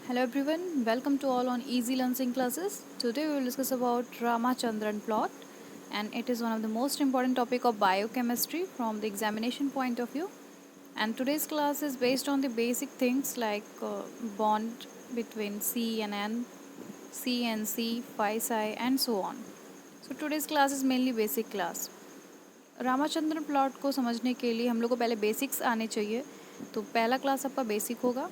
Hello everyone, welcome to all on Easy Learning classes. Today we will discuss about Ramachandran plot, and it is one of the most important topic of biochemistry from the examination point of view. And today's class is based on the basic things like bond between C and N, C and C, phi psi and so on. So today's class is mainly basic class. Ramachandran plot को समझने के लिए हम लोग को पहले basics आने चाहिए, तो पहला क्लास आपका बेसिक होगा.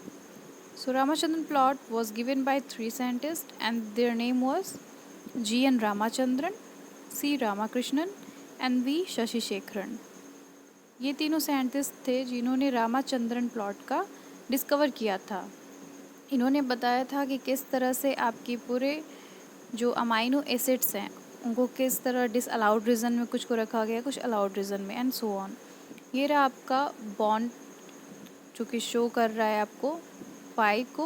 So Ramachandran plot was given by three scientists and their name was G. N. Ramachandran, C. Ramakrishnan and V. Shashi Shekharan. ये तीनों साइंटिस्ट थे जिन्होंने रामाचंद्रन प्लॉट का डिस्कवर किया था. इन्होंने बताया था कि किस तरह से आपकी पूरे जो अमाइनो एसिड्स हैं उनको किस तरह डिसअलाउड रीजन में कुछ को रखा गया, कुछ अलाउड रीजन में एंड सो ऑन. ये रहा आपका बॉन्ड जो कि शो कर रहा है आपको फाई को,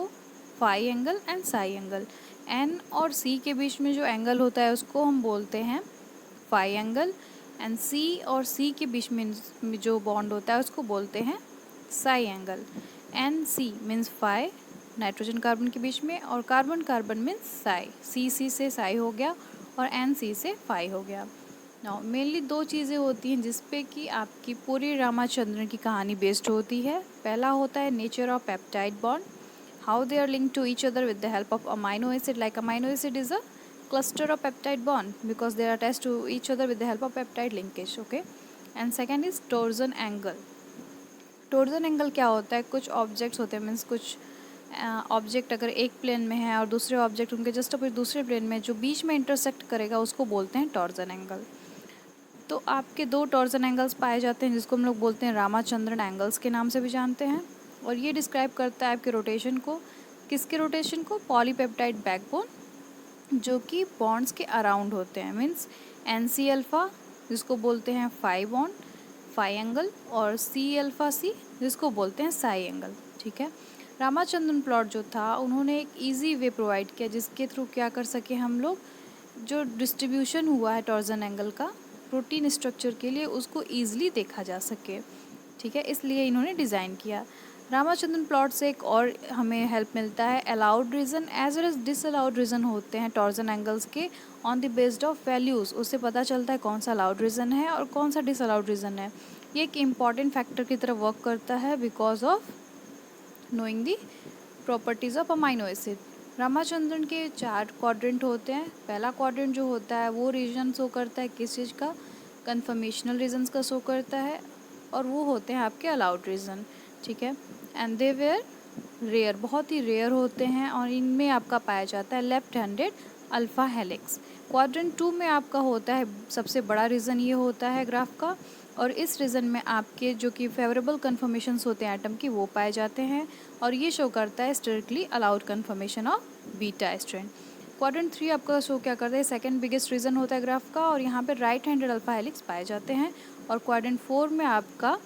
phi angle and psi angle. N और सी के बीच में जो एंगल होता है उसको हम बोलते हैं फाई एंगल, एंड सी और सी के बीच में जो बॉन्ड होता है उसको बोलते हैं psi angle. N C means phi nitrogen carbon के बीच में, और carbon carbon means psi. C C से साई हो गया और एन सी से फाई हो गया. नाउ मेनली दो चीज़ें होती हैं जिस पे कि आपकी पूरी रामाचंद्रन की कहानी बेस्ड होती है. पहला होता है nature of peptide bond, how they are linked to each other with the help of amino acid. Like amino acid is a cluster of peptide bond because they are attached to each other with the help of peptide linkage. Okay, and second is torsion angle. torsion angle क्या होता है? कुछ objects होते हैं, means कुछ object अगर एक plane में है और दूसरे ऑब्जेक्ट उनके जस्ट अपोजिट दूसरे प्लेन में जो बीच में इंटरसेक्ट करेगा उसको बोलते हैं टॉर्जन एंगल. तो आपके दो टॉर्जन एंगल्स पाए जाते हैं जिसको हम लोग बोलते हैं रामाचंद्रन एंगल्स के नाम से भी जानते हैं. और ये डिस्क्राइब करता है आपके रोटेशन को. किसके रोटेशन को? पॉलीपेप्टाइड बैकबोन जो कि बॉन्ड्स के अराउंड होते हैं, मीन्स एन सी अल्फ़ा जिसको बोलते हैं फाई बॉन्ड, फाई एंगल, और सी अल्फ़ा सी जिसको बोलते हैं साई एंगल. ठीक है. रामाचंद्रन प्लॉट जो था उन्होंने एक इजी वे प्रोवाइड किया जिसके थ्रू क्या कर सके हम लोग, जो डिस्ट्रीब्यूशन हुआ है टॉर्जन एंगल का प्रोटीन स्ट्रक्चर के लिए उसको ईजिली देखा जा सके. ठीक है, इसलिए इन्होंने डिज़ाइन किया. रामाचंद्रन प्लॉट से एक और हमें हेल्प मिलता है, allowed region as well as disallowed region होते हैं टॉर्जन एंगल्स के on the based of values. उससे पता चलता है कौन सा अलाउड रीजन है और कौन सा डिसअलाउड रीजन है. ये एक इम्पॉर्टेंट फैक्टर की तरह वर्क करता है because of knowing the properties of amino acid. Ramachandran के 4 क्वाड्रेंट होते हैं. पहला क्वाड्रेंट जो होता है वो रीजन शो करता है किस चीज़ का? कन्फर्मेशनल रीजन्स का शो करता है, और वो होते हैं आपके अलाउड रीजन. ठीक है. एंड दे वेयर रेयर, बहुत ही रेयर होते हैं, और इनमें आपका पाया जाता है left handed alpha helix. Quadrant 2 में आपका होता है सबसे बड़ा रीज़न ये होता है ग्राफ का, और इस रीज़न में आपके जो कि फेवरेबल कन्फर्मेशंस होते हैं एटम की वो पाए जाते हैं, और ये शो करता है strictly allowed confirmation of beta strand. Quadrant 3 आपका शो क्या करता है? सेकंड बिगेस्ट रीज़न होता है ग्राफ का, और यहाँ पे राइट हैंडेड अल्फ़ा हेलिक्स पाए जाते हैं. और क्वाड्रेंट 4 में आपका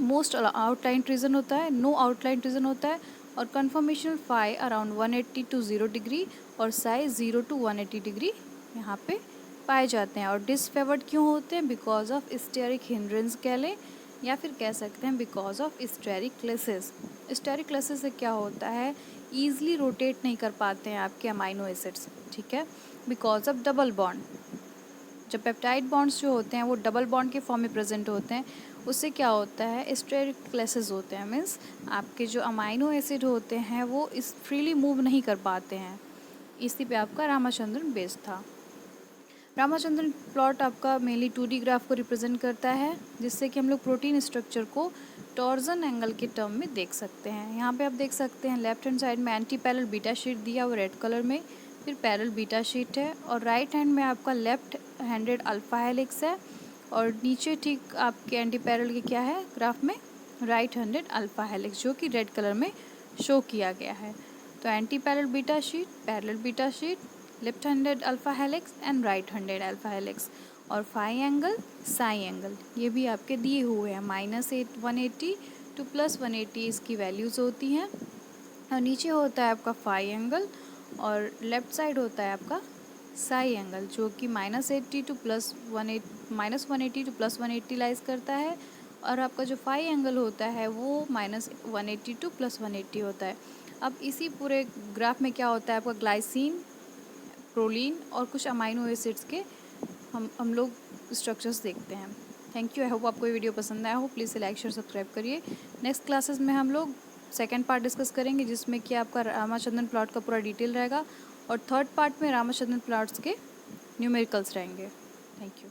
मोस्ट आउटलाइन रीजन होता है, नो आउटलाइन रीजन होता है, और conformational phi around 180 to 0 degree और साई 0 to 180 डिग्री यहाँ पे पाए जाते हैं. और डिसफेवर्ड क्यों होते हैं? बिकॉज ऑफ स्टेरिक हिंड्रेंस कह लें, या फिर कह सकते हैं बिकॉज ऑफ स्टेरिक क्लेसेस. स्टेरिक क्लेसेस से क्या होता है? ईजिली रोटेट नहीं कर पाते हैं आपके अमाइनो एसिड्स. ठीक है, बिकॉज ऑफ डबल बॉन्ड. जब पेप्टाइड बॉन्ड्स जो होते हैं वो डबल बॉन्ड के फॉर्म में प्रेजेंट होते हैं, उससे क्या होता है? स्टेरिक क्लेसेस होते हैं, मीन्स आपके जो अमाइनो एसिड होते हैं वो इस फ्रीली मूव नहीं कर पाते हैं. इसी पे आपका रामाचंद्रन बेस्ड था. रामाचंद्रन प्लॉट आपका मेनली 2D ग्राफ को रिप्रेजेंट करता है जिससे कि हम लोग प्रोटीन स्ट्रक्चर को टॉर्जन एंगल के टर्म में देख सकते हैं. यहाँ पे आप देख सकते हैं लेफ्ट हैंड साइड में एंटी पैरेलल बीटा शीट दिया हुआ रेड कलर में, फिर पैरेलल बीटा शीट है, और राइट हैंड में आपका लेफ्ट हैंडेड अल्फा हेलिक्स है, और नीचे ठीक आपके एंटी पैरेलल के क्या है ग्राफ में? राइट हैंडेड अल्फा हेलिक्स जो कि रेड कलर में शो किया गया है. तो anti parallel beta sheet, parallel beta sheet, left handed alpha helix and right handed alpha helix, और फाई एंगल, साई एंगल ये भी आपके दिए हुए हैं. -180 to +180 इसकी वैल्यूज़ होती हैं, और नीचे होता है आपका फाई एंगल, और लेफ्ट साइड होता है आपका साई एंगल जो कि -180 to +180 लाइज करता है, और आपका जो फाई एंगल होता है वो -180 to +180 होता है. अब इसी पूरे ग्राफ में क्या होता है, आपका ग्लाइसिन, प्रोलीन और कुछ अमाइनो एसिड्स के हम लोग स्ट्रक्चर्स देखते हैं। Thank you. आई होप आपको ये वीडियो पसंद आया हो। प्लीज़ लाइक शेयर सब्सक्राइब करिए। नेक्स्ट क्लासेस में हम लोग सेकंड पार्ट डिस्कस करेंगे, जिसमें कि आपका रामाचंद्रन प्लॉट का पूरा डिटेल रहेगा, और थर्ड पार्ट में रामाचंद्रन प्लॉट्स के न्यूमेरिकल्स रहेंगे। Thank you.